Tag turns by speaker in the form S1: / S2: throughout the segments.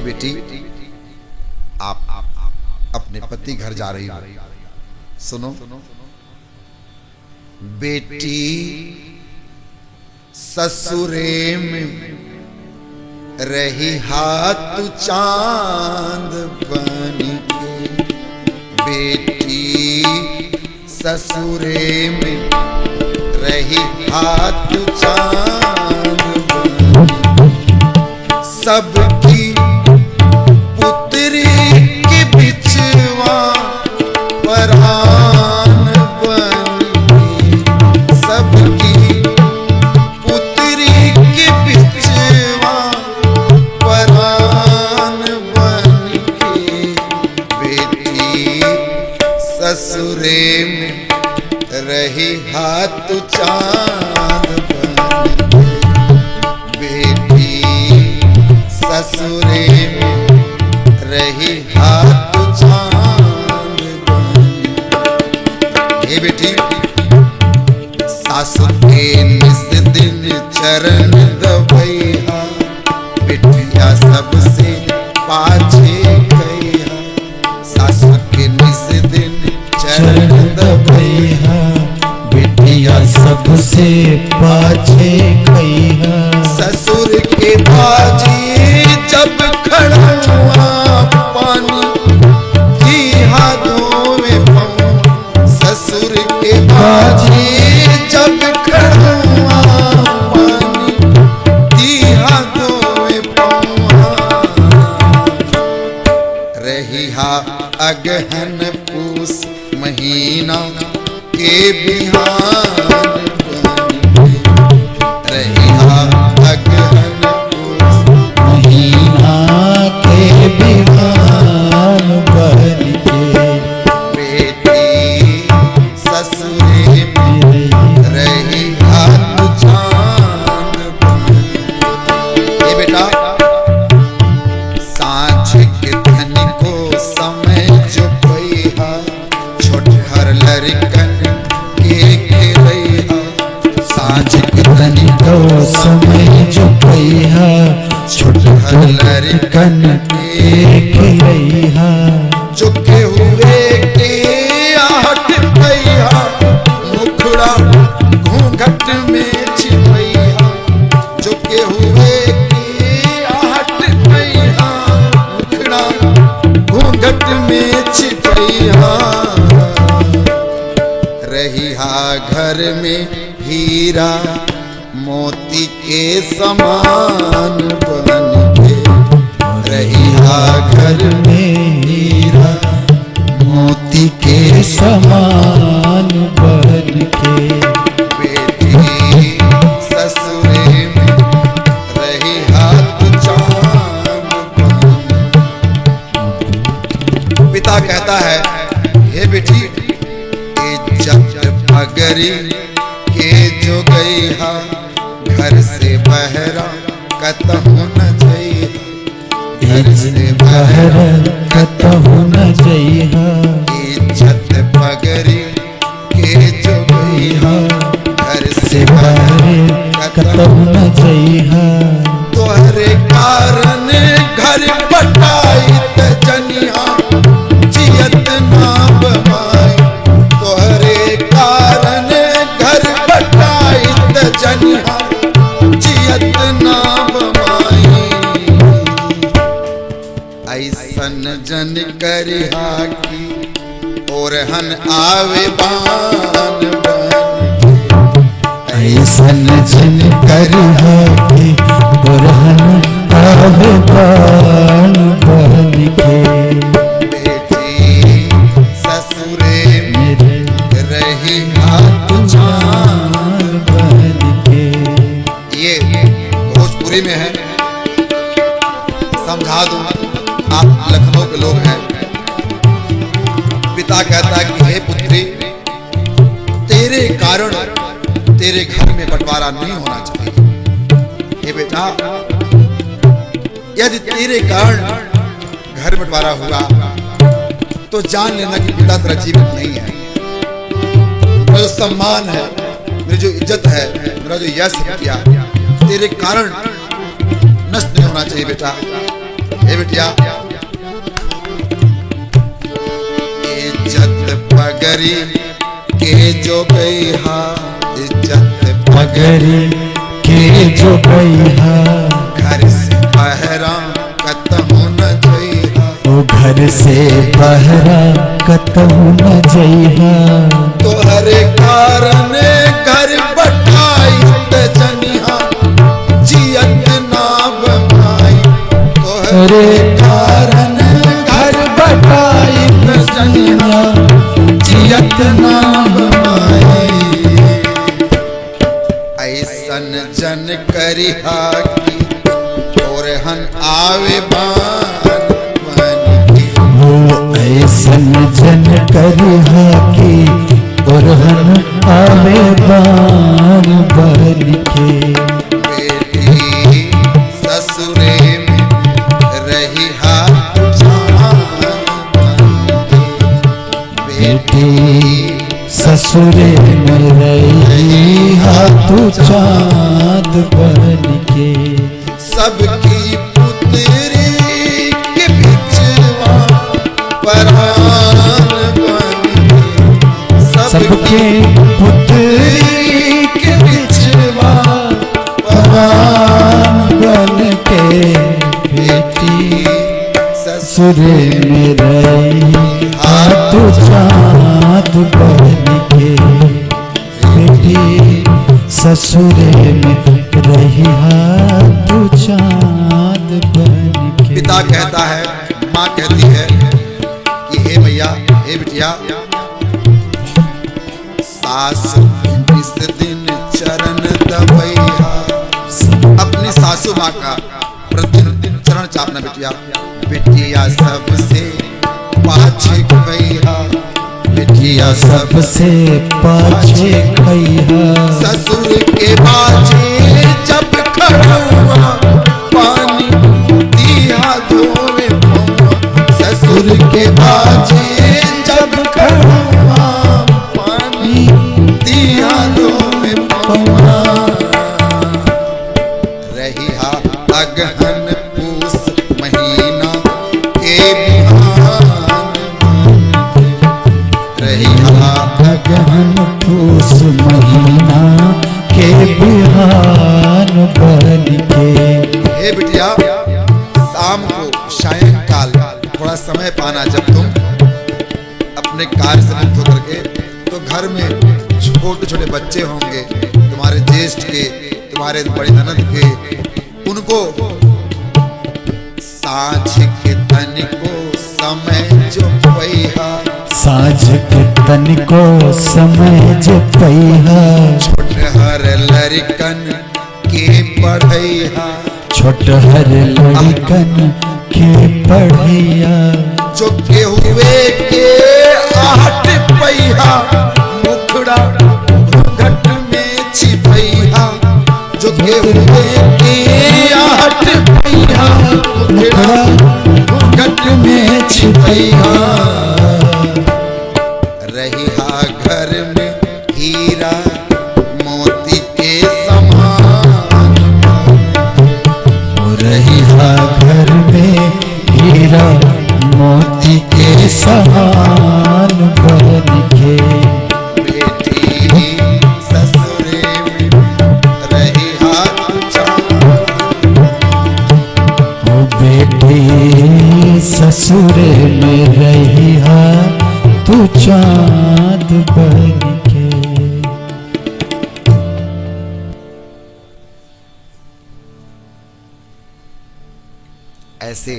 S1: बेटी, आप अपने पति घर जा रही हो। सुनो बेटी, ससुरे में रही हाथ चांद बन के। बेटी ससुरे में रही हाथ चांद बन के। सबकी पुत्री की बिछवा परान बन के। सबकी पुत्री की बिछवा परान बन के। बेटी ससुरे में रही हाथ चांद बन के। बेटी ससुरे में रही हाथ चांद बन के। हे बेटी, सासु के निस दिन चरण दबैहा। बेटिया सबसे पाछे गईहा। सासु के निस दिन चरण दबैहा।
S2: बेटिया सबसे पाछे गईहा।
S1: ससुर के बाजी जब खड़ा हुआ पानी की हाथों में पाऊं। ससुर के बाजी जब खड़ा हुआ पानी की हाथों में पाऊं। रही हा अगहन पूस महीना के बिहान बन के। रही हा अगहन पूस
S2: महीना के बिहान बन के।
S1: बेटी ससुरे में रही हाथ चांद बन के। ये बेटा, सांझ के धन को समय जो पैहा। छोटहर लड़कन के खेलैहा। सांझ के धन
S2: तो समय जो पैहा। छोटहर लड़कन के खिलैहा।
S1: झुके हुए के आहट पैहा। मुखड़ा घूंघट में छिपैहा। झुके हुए के आहट पैहा। मुखड़ा घूंघट में छिपैहा। रही हा घर में हीरा मोती के समान बन के। रही हा घर में हीरा
S2: मोती के समान बन के।
S1: बेटी ससुरे में रही हाथ चांद बन के। पिता कहता है, हे बेटी, इज्जत पगरी के जो गई हा। घर से बहरा कतहु न जइहा। घर से बहरा
S2: कतहु न जइहा।
S1: इज्जत पगरी के जो गई हा। घर से बहरा
S2: कतहु न जइहा।
S1: तोहरे कारण घर बटाई त जनिया जियत ना बमाई। तोहरे कारण घर बटाई त जनिया जियत ना बमाई। ऐसन जन करिहा की ओरहन आवे बान बन के।
S2: ऐसन जन करिहा कि ओरहन आवे बान बन के।
S1: बेटी ससुरे में रही हाथ चांद
S2: बन के।
S1: ये भोजपुरी में है, समझा दूं। आप लखनऊ के लोग हैं। पिता कहता है कि हे पुत्री, तेरे कारण तेरे घर में बंटवारा नहीं होना चाहिए। हे बेटा, यदि तेरे कारण घर बंटवारा हुआ तो जान लेना कि पिता तेरा जीवित नहीं है। मेरा जो सम्मान है, मेरी जो इज्जत है, मेरा जो यश किया, तेरे कारण नष्ट नहीं होना चाहिए बेटा। हे बिटिया, इज्जत पगरी के जो गई हा, इज्जत
S2: पगरी के जो गई हा,
S1: घर से बहरा कतहु न जइहा,
S2: ओ घर से बहरा कतहु न जइहा,
S1: तोहरे कारण घर बटाई जनिहा, जियत ना बमाई,
S2: तोहरे कारण घर बटाई जनिहा, जियत ना बमाई।
S1: ऐसन जन करिहा की तोरहन आवे बान बन के,
S2: वो ऐसन जन करिहा की ओरहन आवे बान बन के।
S1: बेटी ससुरे में रही हा जान बन के,
S2: बेटी ससुरे में रही हाथू चाँद बन के।
S1: सबकी पुत्री के बिचवा परान बन के,
S2: सबके पुत्री के बिचवा परान बन के, बेटी ससुरे में रही हाथू चाँद बन के, बेटी ससुरे में रही हाथू चाँद बन के।
S1: पिता कहता है, माँ कहती है कि हे भैया, हे बिटिया, सासु इस दिन चरण दबैया, अपनी सासू माँ का प्रतिदिन चरण चापना बिटिया। बिटिया सबसे पाछे भैया, बिटिया
S2: सबसे पाछे खैहा,
S1: ससुर के बाजे जब खड़ा हुआ, पानी दिया धोवे पौआ, ससुर के बाजे जब खड़ा हुआ, पानी दिया धोवे पौआ। रही हा अगहन पूस महीना के बिहान, रही हा
S2: अगहन पूस महीना के बिहान बन के।
S1: हे बिटिया, शाम को सायंकाल थोड़ा समय पाना, जब तुम अपने कार्य से मुक्त होकर के, तो घर में छोटे छोटे बच्चे होंगे, तुम्हारे ज्येष्ठ के, तुम्हारे बड़ी ननद के, उनको साँझ के तन को समय जो पैहा,
S2: साँझ के तन को समय जे पैहा,
S1: छोटहर लड़कन के पढ़ैहा,
S2: छोटहर लड़कन के पढ़ैया,
S1: जो हुए के आहट पैहा, मुखड़ा घट में छिपैहा, जो हुए के आहट पैहा, मुखड़ा घट में छिपैहा। रही हा घर में हीरा मोती के समान,
S2: रही हा घर में हीरा मोती के समान बन के।
S1: बेटी ससुरे में रही हा
S2: ओ बेटी ससुरे में रही हा तू चाँद बन के।
S1: ऐसे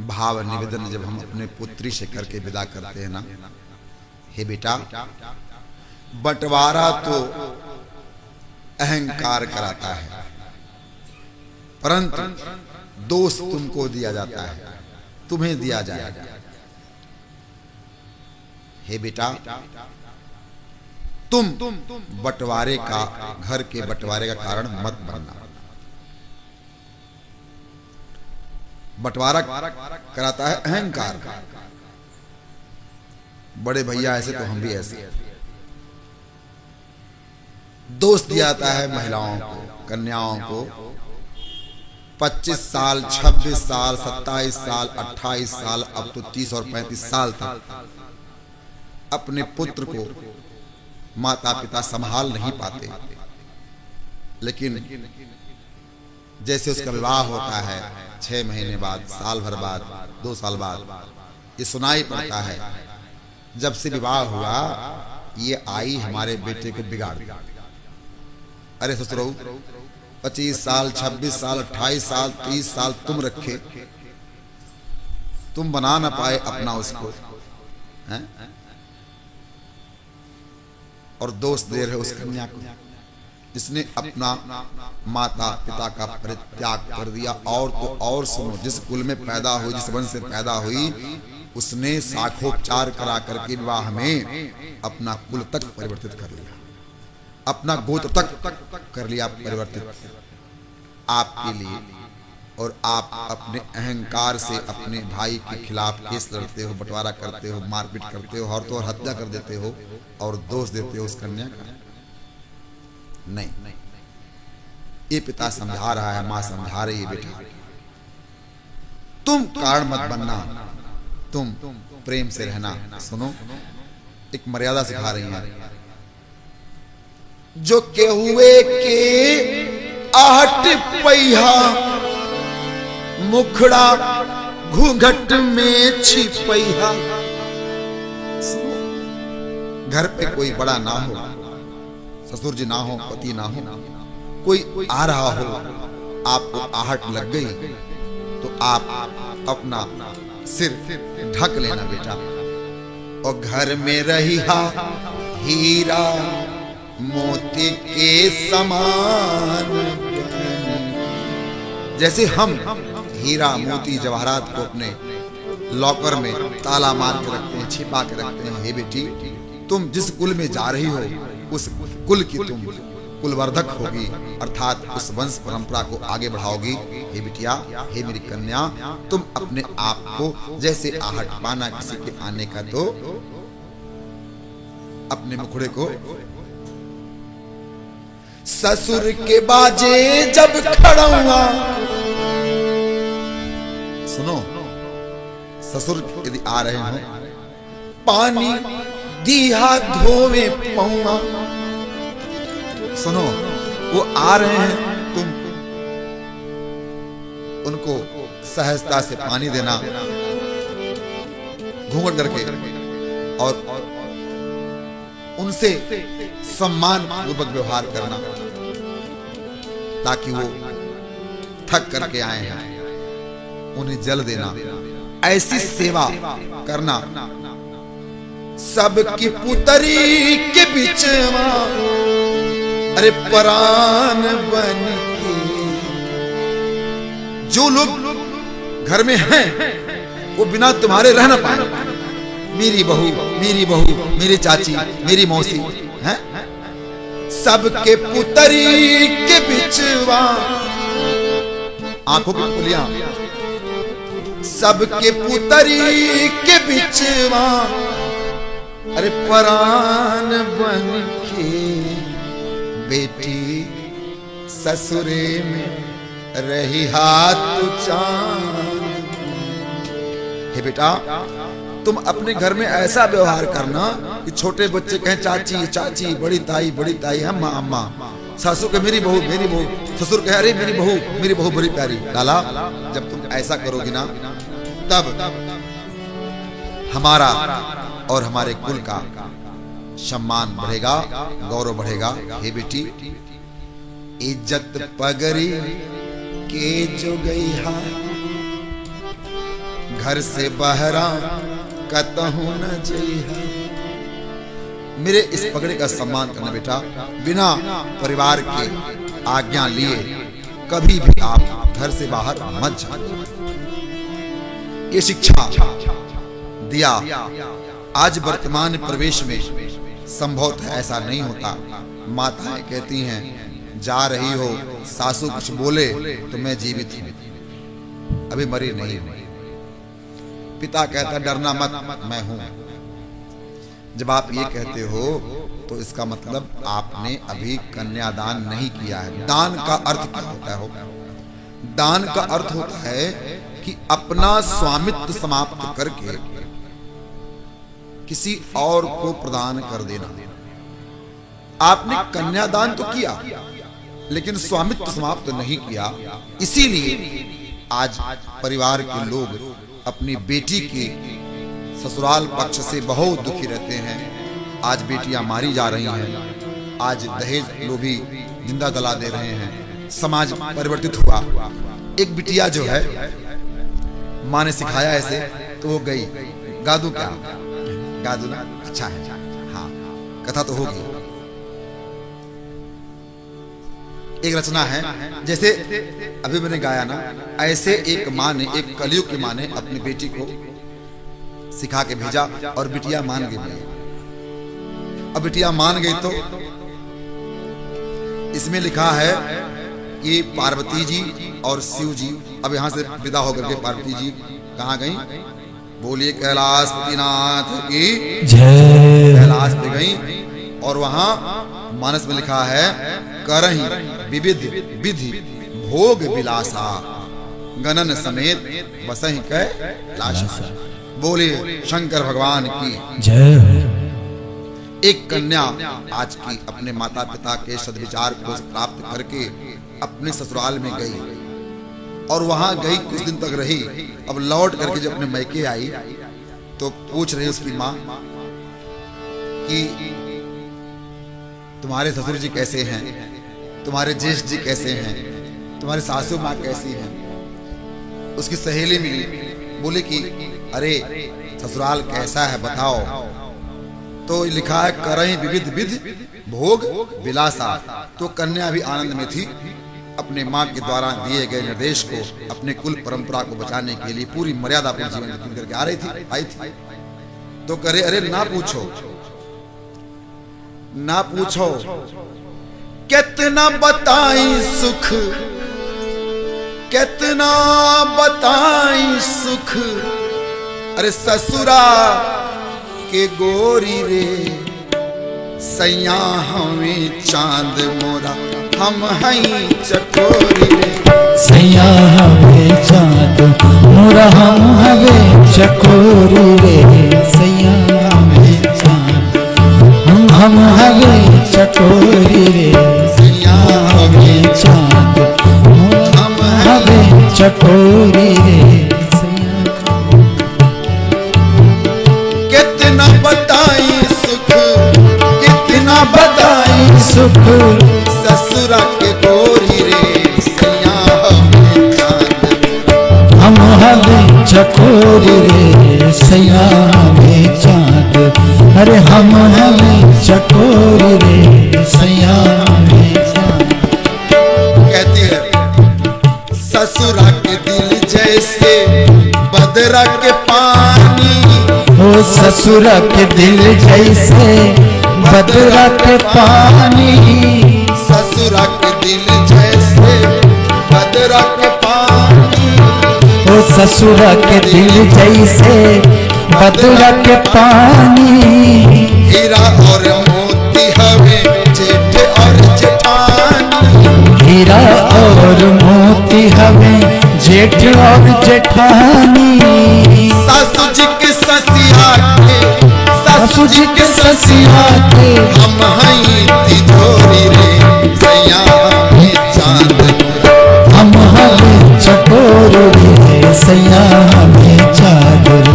S1: भाव निवेदन जब हम अपने पुत्री से करके विदा करते हैं ना, हे बेटा, बंटवारा तो अहंकार कराता है, परंतु दोष तुमको दिया जाता है, तुम्हें दिया जाएगा। हे बेटा, तुम बंटवारे का, घर के बंटवारे का कारण मत बनना। बंटवारा कराता है अहंकार। बड़े भैया ऐसे तो हम भी ऐसे। दोष दिया जाता है महिलाओं को, कन्याओं को, 25 साल, 26 साल, 27 साल, 28 साल, अब तो 30 और 35 साल तक अपने पुत्र को माता पिता संभाल नहीं पाते। लेकिन जैसे उसका विवाह होता है 6 महीने बाद, साल भर बाद, 2 साल बाद, ये सुनाई पड़ता है जब से विवाह हुआ ये आई हमारे बेटे को बिगाड़ दिया। अरे ससुरो, 25 साल, 26 साल, 28 साल, 30 साल तुम रखे, तुम बना ना पाए अपना उसको, हैं? और दोष दे रहे उस कन्या को जिसने अपना माता पिता का परित्याग कर दिया। और तो और सुनो, जिस कुल में पैदा हुई, जिस वंश से पैदा हुई, उसने शाखोपचार करा करके विवाह में अपना कुल तक परिवर्तित कर लिया, अपना गोत्र तक कर लिया परिवर्तित आपके लिए। और आप अपने अहंकार से अपने भाई के खिलाफ केस लड़ते हो, बंटवारा करते हो, मारपीट करते हो, और तो और हत्या कर देते हो और दोष देते हो उस कन्या का। नहीं, ये पिता समझा रहा है, मां समझा रही है, बेटा तुम कारण मत बनना, तुम प्रेम से रहना। सुनो, एक मर्यादा सिखा रही है। जो के हुए के आहट पहिया, मुखड़ा घूंघट में छिपैया। घर पे कोई बड़ा ना हो, ससुर जी ना हो, पति ना हो, कोई आ रहा हो, आपको आहट लग गई तो आप अपना सिर ढक लेना बेटा। और घर में रही हीरा मोती के समान, जैसे हम हीरा मोती जवाहरात को अपने लॉकर में ताला मार के रखते हैं, छिपा के रखते हैं। हे बेटी, तुम जिस कुल में जा रही हो उस कुल की तुम कुलवर्धक होगी, अर्थात उस वंश परंपरा को आगे बढ़ाओगी। हे बिटिया, हे मेरी कन्या, तुम अपने आप को जैसे आहट पाना किसी के आने का, तो अपने मुखड़े को ससुर के बाजे जब खड़ाऊंगा। सुनो, ससुर यदि आ रहे हो, पानी दीहा धोवे पौआ। सुनो, वो आ रहे हैं, तुम उनको सहजता से पानी देना, घूंघट करके, और उनसे सम्मान पूर्वक व्यवहार करना, ताकि वो थक करके आए हैं। उन्हें जल देना, ऐसी सेवा करना। सबकी पुतरी के बीच अरे परान बन के, जो लोग घर में हैं वो बिना तुम्हारे रह ना पाए। मेरी बहू, मेरी बहू, मेरी चाची, मेरी मौसी, हैं? सबके पुतरी के बिचवा, आंखों की पुलियां, सबके पुतरी के बिचवा, अरे परान बन के बेटी ससुरे में रही हाथ चांद। हे बेटा, तुम अपने घर में ऐसा व्यवहार करना कि छोटे बच्चे कहें चाची चाची, बड़ी ताई बड़ी ताई, अम्मा अम्मा। सासू के मेरी बहू मेरी बहू, ससुर कहे अरे मेरी बहू बड़ी प्यारी। लाला, जब तुम ऐसा करोगी ना, तब हमारा और हमारे कुल का सम्मान बढ़ेगा, गौरव बढ़ेगा। हे बेटी, इज्जत पगरी के जो गई हा, घर से बहरा कतहु न जइहा। मेरे इस पगड़ी का सम्मान करना बेटा, बिना परिवार के आज्ञा लिए कभी भी आप घर से बाहर मत जाओ। ये शिक्षा दिया। आज वर्तमान प्रवेश में संभवतः ऐसा नहीं होता। माताएं कहती हैं, जा रही हो, सासू कुछ बोले तो मैं जीवित हूं, अभी मरी नहीं हूं। पिता कहता डरना मत, मैं हूं। जब आप ये कहते हो तो इसका मतलब आपने अभी कन्यादान नहीं किया है। दान का अर्थ क्या होता है? दान का अर्थ होता है कि अपना स्वामित्व समाप्त करके किसी और को प्रदान कर देना। आपने कन्यादान तो किया लेकिन स्वामित्व समाप्त नहीं किया। इसीलिए आज परिवार के लोग अपनी बेटी के ससुराल पक्ष से बहुत दुखी रहते हैं। आज बेटियां मारी जा रही हैं, आज दहेज लोभी जिंदा जला दे रहे हैं। समाज परिवर्तित हुआ। एक बिटिया जो है, माँ ने सिखाया ऐसे तो वो गई, गादू क्या, गादू ना अच्छा है, हाँ कथा तो होगी। एक रचना है, जैसे अभी मैंने गाया ना, ऐसे एक माँ ने, एक कलयुग की माँ ने अपनी बेटी को सिखा के भेजा और बिटिया मान गई। अब बिटिया मान गई तो इसमें लिखा है कि पार्वती जी और शिव जी, अब यहां से विदा होकर के पार्वती जी कहां गई? बोलिए कैलाशपतिनाथ की जय। कैलाश पे गई और वहां मानस में लिखा है, करहि विविध विधि भोग विलासा, गणन समेत बसहि कैलाशा। बोलिए शंकर भगवान की जय। एक कन्या आज की अपने माता पिता के सद्विचार को प्राप्त करके अपने ससुराल में गई और वहां गई, कुछ दिन तक रही। अब लौट करके जब अपने मैके आई तो पूछ रही उसकी माँ कि तुम्हारे ससुर जी कैसे हैं, तुम्हारे ज्येष्ठ जी कैसे हैं, तुम्हारी सासू माँ कैसी हैं। उसकी सहेली मिली, बोले कि अरे ससुराल कैसा है बताओ। तो लिखा है, करहि विविध विधि भोग विलासा। तो कन्या भी आनंद में थी, अपने माँ के द्वारा दिए गए निर्देश को, अपने कुल परंपरा को बचाने के लिए पूरी मर्यादा अपने जीवन में करके आई थी। तो करे, अरे ना पूछो, ना पूछो, कितना बताई सुख, कितना बताई सुख, अरे ससुरा के गोरी रे, सैया हमें चांद मोरा, हम हई चकोरी रे,
S2: सैया हमें चांद मोरा, हम हमें चकोरी रे, सैया हमें चांद, हम हमें चकोरी रे, सैया हमें चांद, हम हमें चकोरी रे।
S1: कितना बताई सुख, कितना
S2: बताई सुख,
S1: ससुरा के गोरी रे, सैया हमें चांद,
S2: हम हमें चकोरी रे, सैया हमें चांद, अरे हम हमें चकोरी रे, सैया हमें चांद।
S1: कहती है, ससुरा के दिल जैसे बदरा के पानी,
S2: ओ ससुरा के दिल जैसे बदरा के पानी,
S1: ससुरा के दिल जैसे बदरा के पानी,
S2: ओ ससुरा के दिल जैसे बदरा के पानी,
S1: हीरा और मोती हवे जेठ और जेठानी,
S2: हीरा और मोती हमें जेठ और जेठानी,
S1: सासू जी के ससिया के,
S2: सासू जी के ससिया के,
S1: हम हई तिजोरी रे, सैया हमें चांद मोरा,
S2: हम हमें चकोर रे, सैया हमें चादर,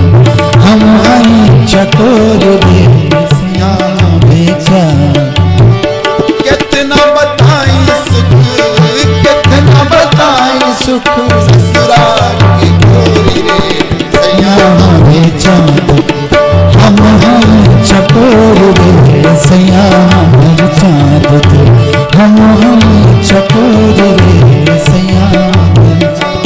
S2: हम हमें चकोर रे, सैया हमें चादर।
S1: कितना बताई सुख, कितना
S2: बताई सुख,
S1: ससुरा की गोरी रे, सैया
S2: हमें चादर, हम हमें चकोर रे, सैया हमें चादर, हम हमें चकोर रे, सैया हमें चादर।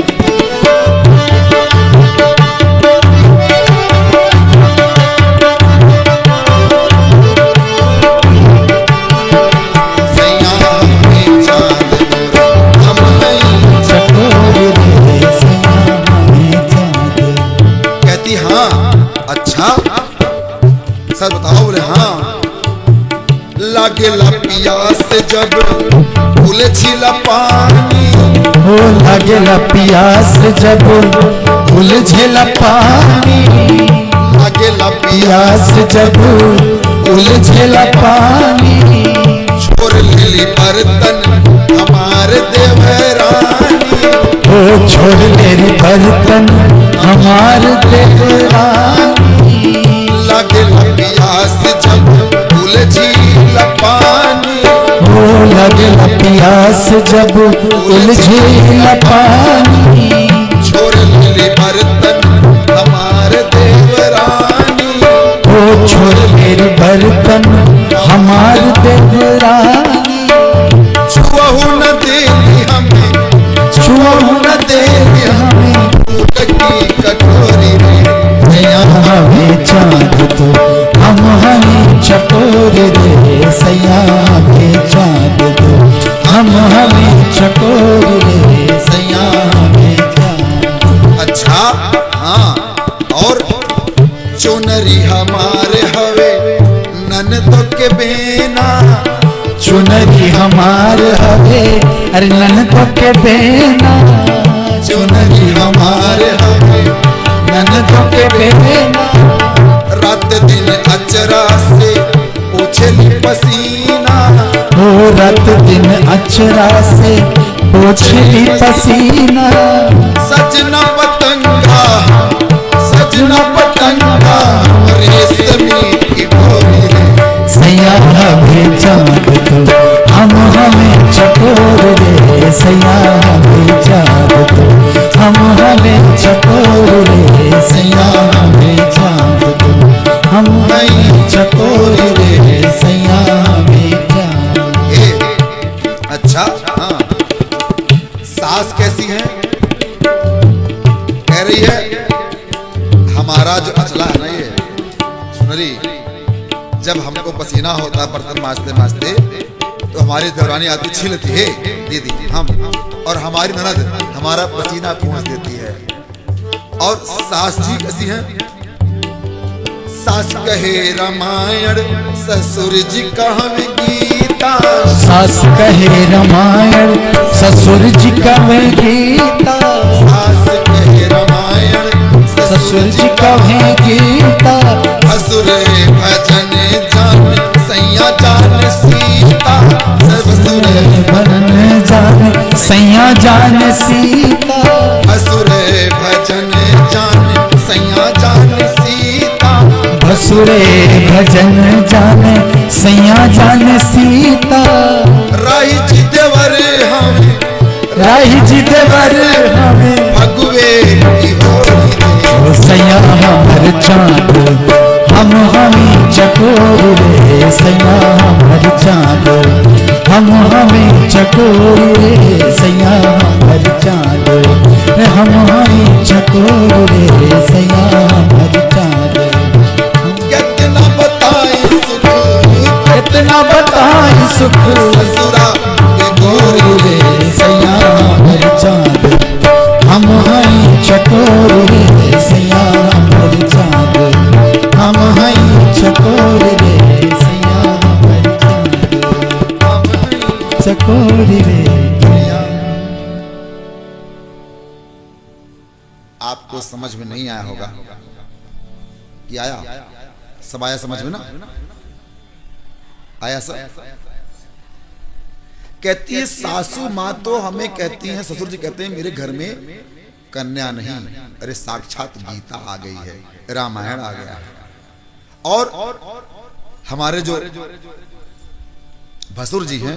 S1: सैया हमें चांद मोरा, हम हई
S2: चकोर रे, सैया हमें चादर।
S1: कहती हाँ अच्छा, सर बताओ। बोले हाँ, लागे ला पियास जब उलझिला पानी,
S2: हो लागेला पियास जब उलझेला पानी,
S1: लागेला
S2: पियास जब उलझेला पानी।
S1: छोड़ लेली बर्तन हमारे देवरानी,
S2: ओ छोड़ लेरी बर्तन हमार देवरानी।
S1: लागेला पियास जब उलझिला पानी,
S2: ओ लागेला पियास जब उलझेला पानी।
S1: छोड़ लेली बर्तन हमारे देवरानी,
S2: ओ छोड़ लेरी बर्तन हमार देवरानी।
S1: छुअहु न देली हमें,
S2: छुअहु न देली हमें,
S1: फूल की कटोरी रे
S2: नया हमें चाँद दो, हम हमें चकोर रे सैया हमें चाँद दो, हम हमें चकोर रे सैया हमें चाँद।
S1: अच्छा हाँ, और चुनरी हमारे हवे ननदों के बेना,
S2: चुनरी हमार हवे अरे ननदों के बेना।
S1: चुनरी हमारे हवे
S2: ननदों के बेना।
S1: रात दिन अचरा से पोछली पसीना,
S2: हो रात दिन अचरा से पोछली पसीना।
S1: सजना पतंगा, सजना पतंगा रेशमी की डोरी रे
S2: सैया हमें चाँद दो, हम हमें चकोर रे सैया हमें चाँद दो, हम हमें चकोर रे सैया हमें चाँद दो, हम हमें चकोर रे सैया हमें चाँद दो।
S1: ए, अच्छा हाँ, सास कैसी है? कह रही है हमारा जो अचला है ना ये सुनरी, जब हमको पसीना होता है बर्तन मांजते मांजते तो हमारी देवरानी आती छिलती है दीदी हम, और हमारी ननद हमारा पसीना पहुंच देती है। और सास जी कैसी हैं? सास कहे रामायण, ससुर जी कहे गीता,
S2: सास कहे रामायण, ससुर जी कहे गीता।
S1: सास कहे रामायण,
S2: ससुर जी कहे गीता।
S1: ससुर भजन जान सैया जान सीता, ससुर
S2: भजन जान सैया जान सीता।
S1: ससुर भजन जान सैया जान सीता,
S2: भसुरे भजन जाने सैया जान सीता।
S1: राही जी देवर हमें,
S2: राही जी देवर हमें,
S1: भगवे की होली रे
S2: ओ सैया हमर चाँद, हम हमें चकोर रे सैया हमर चाँद, हम हमें चकोर रे सैया हमर चाँद, हम हमें चकोर रे सैया हमर चाँद।
S1: कितना बताएं सुख,
S2: कितना बताएं सुख,
S1: ससुरा के गोरी
S2: रे सैया हमर चाँद, हम हैं चकोर रे सैया हमर चाँद, हम हैं चकोर रे सैया हमर चाँद, चकोर रे।
S1: आपको समझ में नहीं आया होगा कि आया? सब आया समझ में ना? आया सब? कहती है सासू माँ तो हमें कहती हैं, ससुर जी कहते हैं मेरे घर में कन्या नहीं, अरे साक्षात गीता आ गई है, रामायण आ गया है। और हमारे जो भसुर जी हैं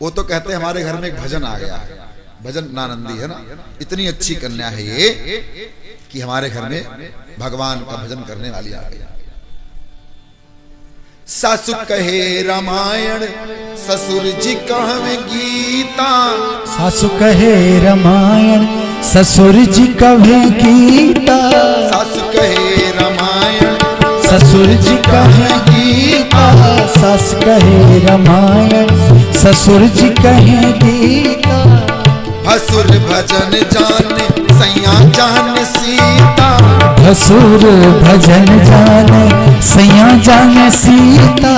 S1: वो तो कहते हैं हमारे घर में एक भजन आ गया है, भजन नानंदी है ना, इतनी अच्छी कन्या है ये कि हमारे घर में भगवान का भजन करने वाली आ गई। सासु कहे रामायण, ससुर जी कहे गीता,
S2: सासु कहे रामायण, ससुर जी कहे गीता।
S1: सासु कहे रामायण,
S2: ससुर जी कहे गीता। सास कहे रामायण, ससुर जी कहे गीता।
S1: भसुर भजन जाने सैया जान सीता,
S2: भसुर भजन जाने सैया जाने सीता।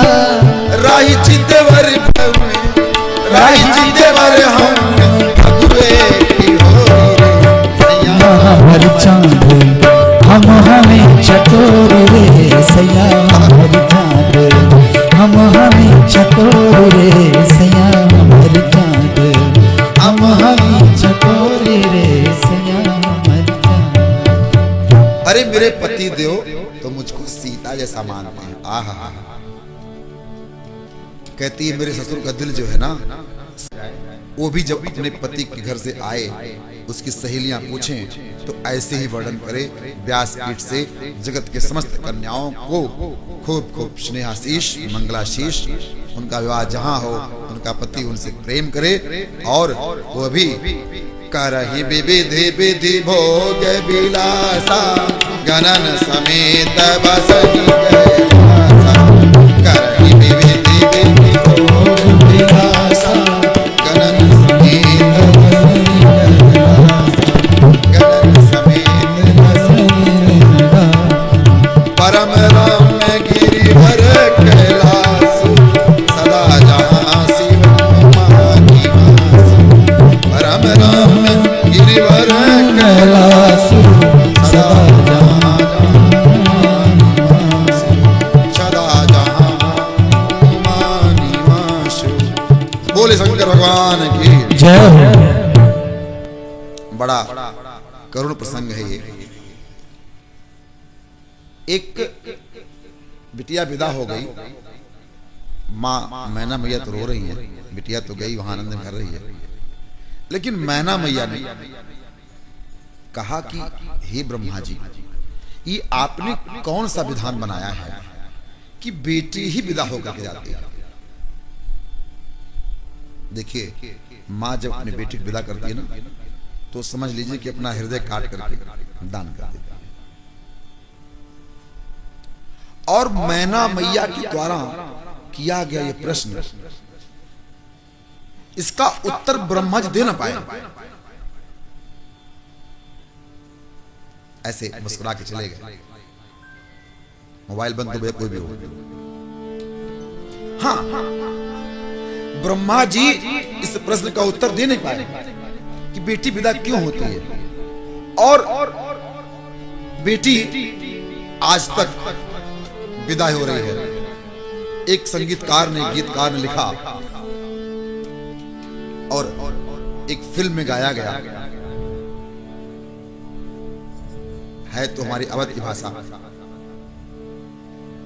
S1: राही चितवर भवे, कई जीते वर हम भगवे की हो रे सैया
S2: हर चांद हम हमें चकोर रे सैया हर चांद हम हमें चकोर रे सैया हर चांद हम हमें चकोर रे सैया हर चांद।
S1: अरे मेरे पति देव तो मुझको सीता जैसा मानते हैं। आहा, कहती है मेरे ससुर का दिल जो है ना, वो भी जब अपने पति के घर से आए उसकी सहेलियां पूछें तो ऐसे ही वर्णन करे व्यासपीठ से जगत के समस्त कन्याओं को खूब खूब स्नेहाशीष मंगलाशीष, उनका विवाह जहां हो उनका पति उनसे प्रेम करे, और वो भी करहि विविधि विधि भोग विलासा गणन समेत बसहि कैलासा करहि विविधि विधि भोग विलासा गणन समेत बसहि कैलासा गणन समेत बसहि परम राम गिरिवर कैलास सदा जहाँ शिव महानिवास परम राम गिरिवर कैलास सदा जहाँ सदा जहाँ महानिवास। बोले शंकर भगवान की
S2: जय हो।
S1: बड़ा करुण प्रसंग है ये। एक बिटिया विदा हो गई, माँ मैना मैया तो रो रही है, बिटिया तो गई वहां आनंद कर रही है, लेकिन मैना मैया ने कहा कि हे ब्रह्मा जी, ये आपने कौन सा विधान बनाया है कि बेटी ही विदा होकर के जाती है। देखिए माँ जब अपने बेटी को विदा करती है ना, तो समझ लीजिए कि अपना हृदय काट करके दान कर देती है। और मैना मैया के द्वारा किया गया ये प्रश्न, इसका उत्तर ब्रह्मा जी दे ना पाए, ऐसे मुस्कुरा के चले गए। मोबाइल बंद तो कोई भी हो। हाँ, ब्रह्मा जी इस प्रश्न का उत्तर दे नहीं पाए कि बेटी विदा क्यों होती है, और बेटी आज तक विदा हो रही है। एक संगीतकार ने गीतकार ने लिखा और एक फिल्म में गाया गया है, तो हमारी अवध की भाषा।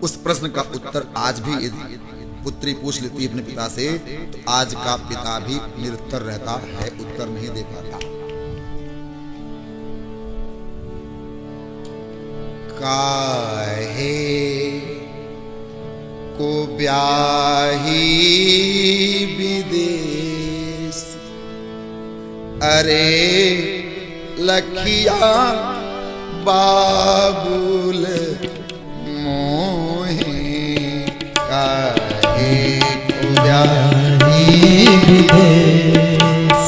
S1: उस प्रश्न का उत्तर आज भी यदि पुत्री पूछ लेती अपने पिता से, तो आज का पिता भी निरुत्तर रहता है, उत्तर नहीं दे पाता। काहे को ब्याही विदेश, अरे लखिया बाबुल मोहे, काहे को ब्याही विदेश,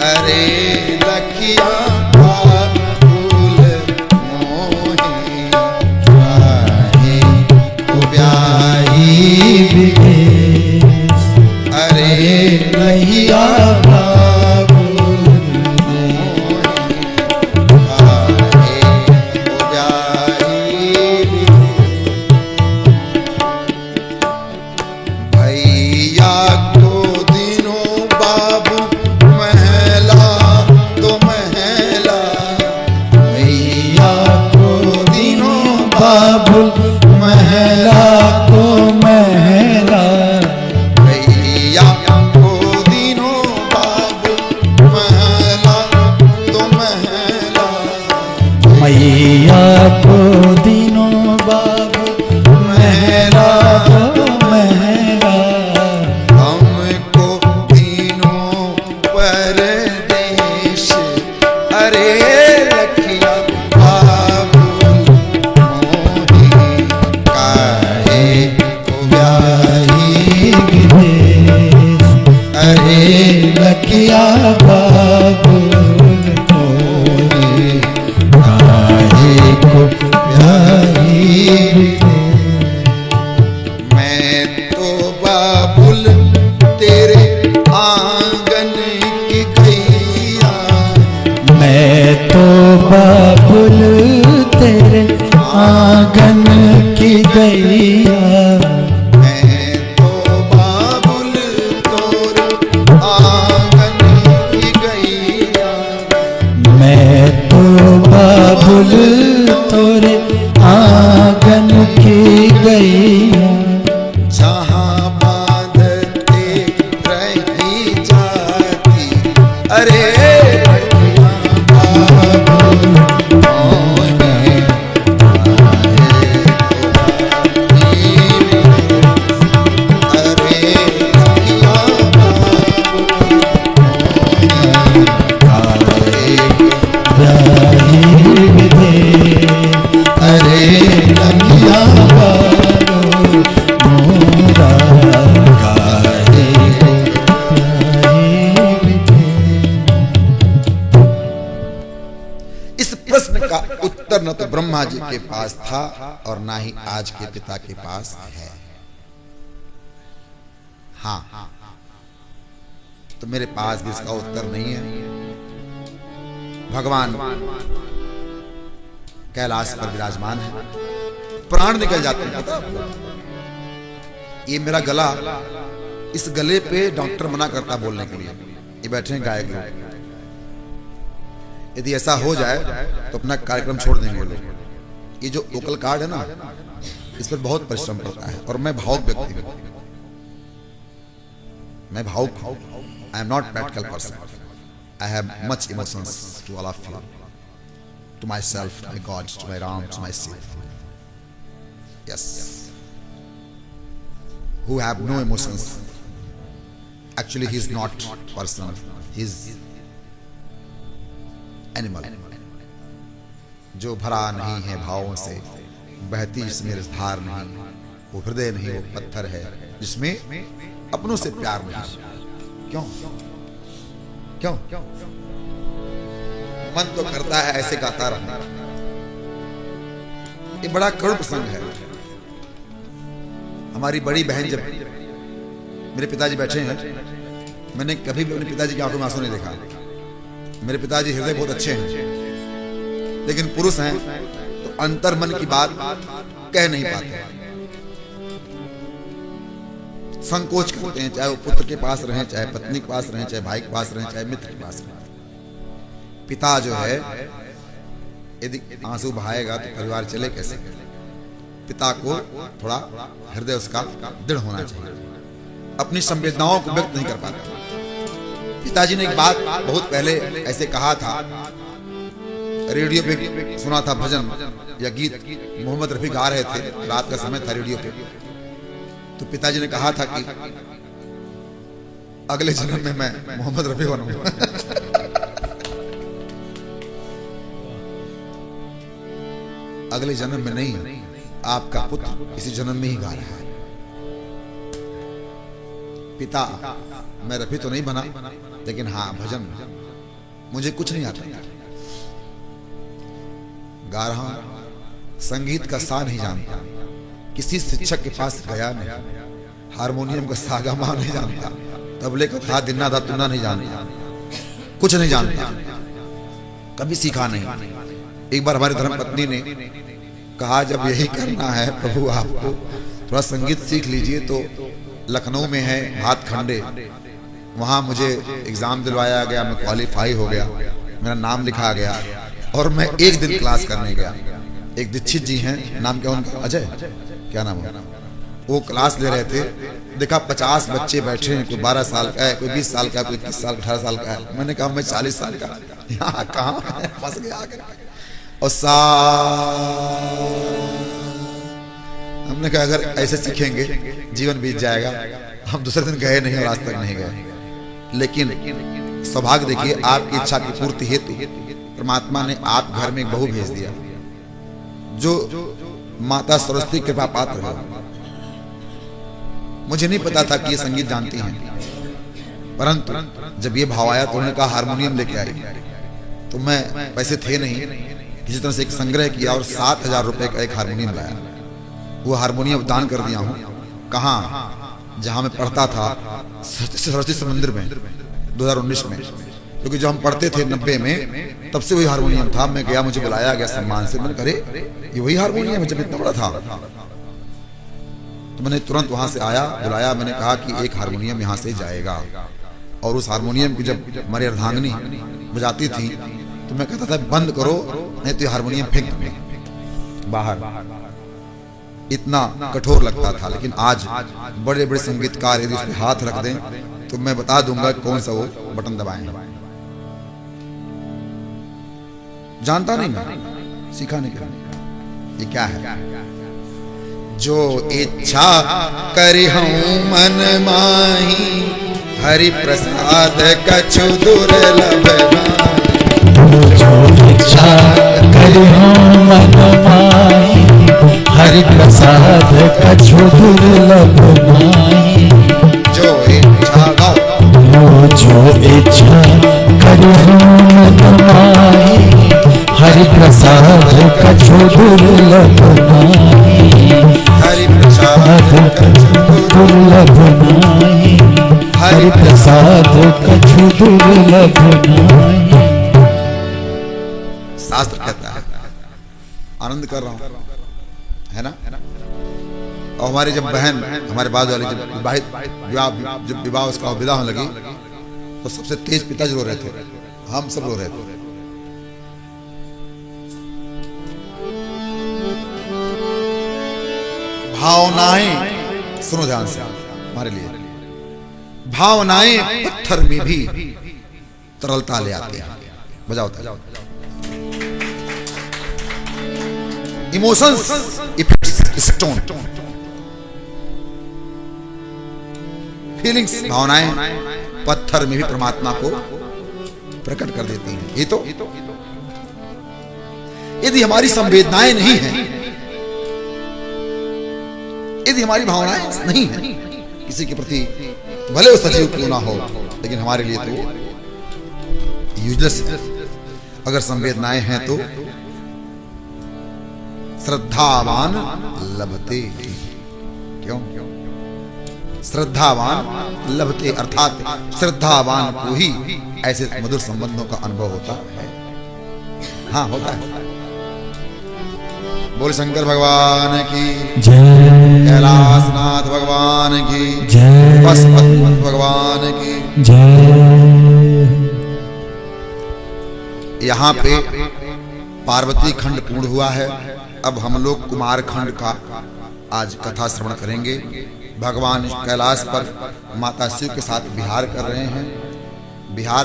S1: अरे लखिया बाबुल मोहे, काहे को ब्याही विदेश, अरे लखिया मैं तो बाबुल तेरे
S2: बाबुल तेरे आंगन की गैया,
S1: मैं तो बाबुल तोरे आंगन की गैया,
S2: मैं तो बाबुल तोरे आंगन की गैया,
S1: जहाँ बांधते रही जाती। अरे उत्तर न तो ब्रह्मा जी के पास था और ना ही आज के पिता के पास है। हाँ, तो मेरे पास भी इसका उत्तर नहीं है। भगवान कैलाश पर विराजमान है, प्राण निकल जाते हैं। पता ये मेरा गला, इस गले पे डॉक्टर मना करता बोलने के लिए। ये बैठे हैं गायक लोग, यदि ऐसा हो जाए तो अपना कार्यक्रम छोड़ देंगे लोग। ये जो वोकल कार्ड है ना, इस पर बहुत परिश्रम पड़ता है और मैं भावुक व्यक्ति हूं। मैं भावुक हूं। I am not practical person. I have much emotions to all of you, to my self, to my God, to my Ram, to my Sita. Yes, who have no emotions. Actually, he is not person. He is animal, जो भरा नहीं है भावों से, बहती जिसमें रसधार नहीं, वो हृदय नहीं, वो पत्थर है जिसमें अपनों से प्यार नहीं। क्यों क्यों मन तो करता है ऐसे गाता रहना। ये बड़ा करुण प्रसंग है। हमारी बड़ी बहन, जब मेरे पिताजी बैठे हैं, मैंने कभी भी अपने पिताजी की आंखों में आंसू नहीं देखा। मेरे पिताजी हृदय बहुत अच्छे हैं, लेकिन पुरुष हैं तो अंतर मन की बात कह नहीं पाते, संकोच करते हैं। चाहे वो पुत्र के पास रहें, चाहे पत्नी के पास रहें, चाहे भाई के पास रहें, चाहे मित्र के पास रहें। पिता जो है, यदि आंसू बहाएगा तो परिवार चले कैसे? पिता को थोड़ा हृदय उसका दृढ़ होना चाहिए, अपनी संवेदनाओं को व्यक्त नहीं कर पाता। पिताजी ने एक बात बहुत पहले ऐसे कहा था, रेडियो पे सुना था भजन या गीत, मोहम्मद रफी गा रहे थे, रात का समय था रेडियो पे। तो पिताजी ने कहा था कि अगले जन्म में मैं मोहम्मद रफी बनूंगा। अगले जन्म में नहीं, आपका पुत्र इसी जन्म में ही गा रहा है। पिता, मैं रफी तो नहीं बना, लेकिन हाँ भजन मुझे कुछ नहीं आता, गा रहा हूं। संगीत का सा नहीं जानता, किसी शिक्षक के पास गया नहीं, हारमोनियम का सागामा नहीं जानता, तबले का था दिन्ना था तुन्ना नहीं जानता, कुछ नहीं जानता, कभी सीखा नहीं। एक बार हमारी धर्मपत्नी ने कहा, जब यही करना है प्रभु आपको, थोड़ा संगीत सीख लीजिए। तो लखनऊ में है भातखंडे, वहाँ मुझे एग्जाम दिलवाया गया, मैं क्वालिफाई हो गया, मेरा नाम लिखा गया और मैं एक दिन क्लास करने गया। एक दीक्षित जी हैं, नाम क्या उनका, अजय क्या नाम है, वो क्लास ले रहे थे। देखा 50 बच्चे बैठे हैं, कोई 12 साल का है, कोई 20 साल का है, कोई 21 साल 18 साल का है। मैंने कहा मैं 40 साल का, यहाँ कहाँ फंस गया। और हमने कहा अगर ऐसे सीखेंगे जीवन बीत जाएगा। हम दूसरे दिन गए नहीं और आज तक नहीं गए। लेकिन सौभाग्य देखिए, आपकी इच्छा की पूर्ति हेतु परमात्मा ने आप घर में एक बहू भेज दिया जो माता सरस्वती की कृपा पात्र है। मुझे नहीं पता था कि ये संगीत जानती हैं, परंतु जब ये भाव आया तो उन्होंने कहा हारमोनियम लेके आई। तो मैं, पैसे थे नहीं, किसी तरह से एक संग्रह किया और 7,000 रुपए का एक हारमोनियम लाया। वो हारमोनियम दान कर दिया हूँ। कहाँ? जहाँ मैं पढ़ता था, सरस्वती मंदिर में 2019 में। क्योंकि जब हम पढ़ते थे 90 में तब से वही हारमोनियम था। मैं गया, मुझे बुलाया गया सम्मान से, मैंने कहा अरे ये वही हारमोनियम है जब इतना बड़ा था। तो मैंने तुरंत वहां से आया, बुलाया, मैंने कहा कि एक हारमोनियम यहाँ से जाएगा। और उस हारमोनियम की जब हमारी अर्धांगिनी बजाती थी तो मैं कहता था बंद करो नहीं तो हारमोनियम फेंक दूंगा बाहर। इतना कठोर लगता था। लेकिन आज बड़े बड़े संगीतकार यदि उस पर हाथ रख दें तो मैं बता दूंगा कौन सा वो बटन दबाएं। जानता नहीं मैं, सीखा नहीं क्या ये क्या है। जो इच्छा करी हूं मन माही, हरि प्रसाद कछु दुर्लभ नाहि।
S2: जो इच्छा करी हूं मन माही, हरि प्रसाद कछु दुर्लभ नाहि।
S1: जो इच्छा
S2: जो इच्छा करी हूं मन माही, हरि प्रसाद कछु दुर्लभ नाहि।
S1: हरि प्रसाद
S2: दुर्लभ नाहि, हरि प्रसाद कछु दुर्लभ नाहि।
S1: शास्त्र कहता है, आनंद कर रहा हूं, है ना। और हमारी जब बहन, हमारे बाद वाली जब विवाहित, जब विवाह उसका विदा होने लगी तो सबसे तेज पिताजी रो रहे थे, हम सब रो रहे थे। भावनाएं, सुनो ध्यान से हमारे लिए, भावनाएं पत्थर में भी तरलता ले आती है। बजाओ था इमोशंस इफेक्ट्स स्टोन, फीलिंग्स, भावनाएं पत्थर में भी परमात्मा को प्रकट कर देती हैं। ये तो यदि हमारी संवेदनाएं नहीं हैं, यदि हमारी भावनाएं नहीं हैं किसी के प्रति, भले वो सजीव क्यों ना हो, लेकिन हमारे लिए तो यूजलेस है। अगर संवेदनाएं हैं तो श्रद्धावान लभते, क्यों? श्रद्धावान लभते, अर्थात श्रद्धावान को ही ऐसे मधुर संबंधों का अनुभव होता है। हाँ, होता है। बोल शंकर भगवान की
S2: जय,
S1: कैलाशनाथ भगवान की
S2: जय,
S1: पशुपतिनाथ भगवान की
S2: जय।
S1: यहाँ पे पार्वती खंड पूर्ण हुआ है। अब हम लोग कुमार खंड का आज कथा श्रवण करेंगे। भगवान कैलाश पर माता शिव के साथ विहार कर रहे हैं। विहार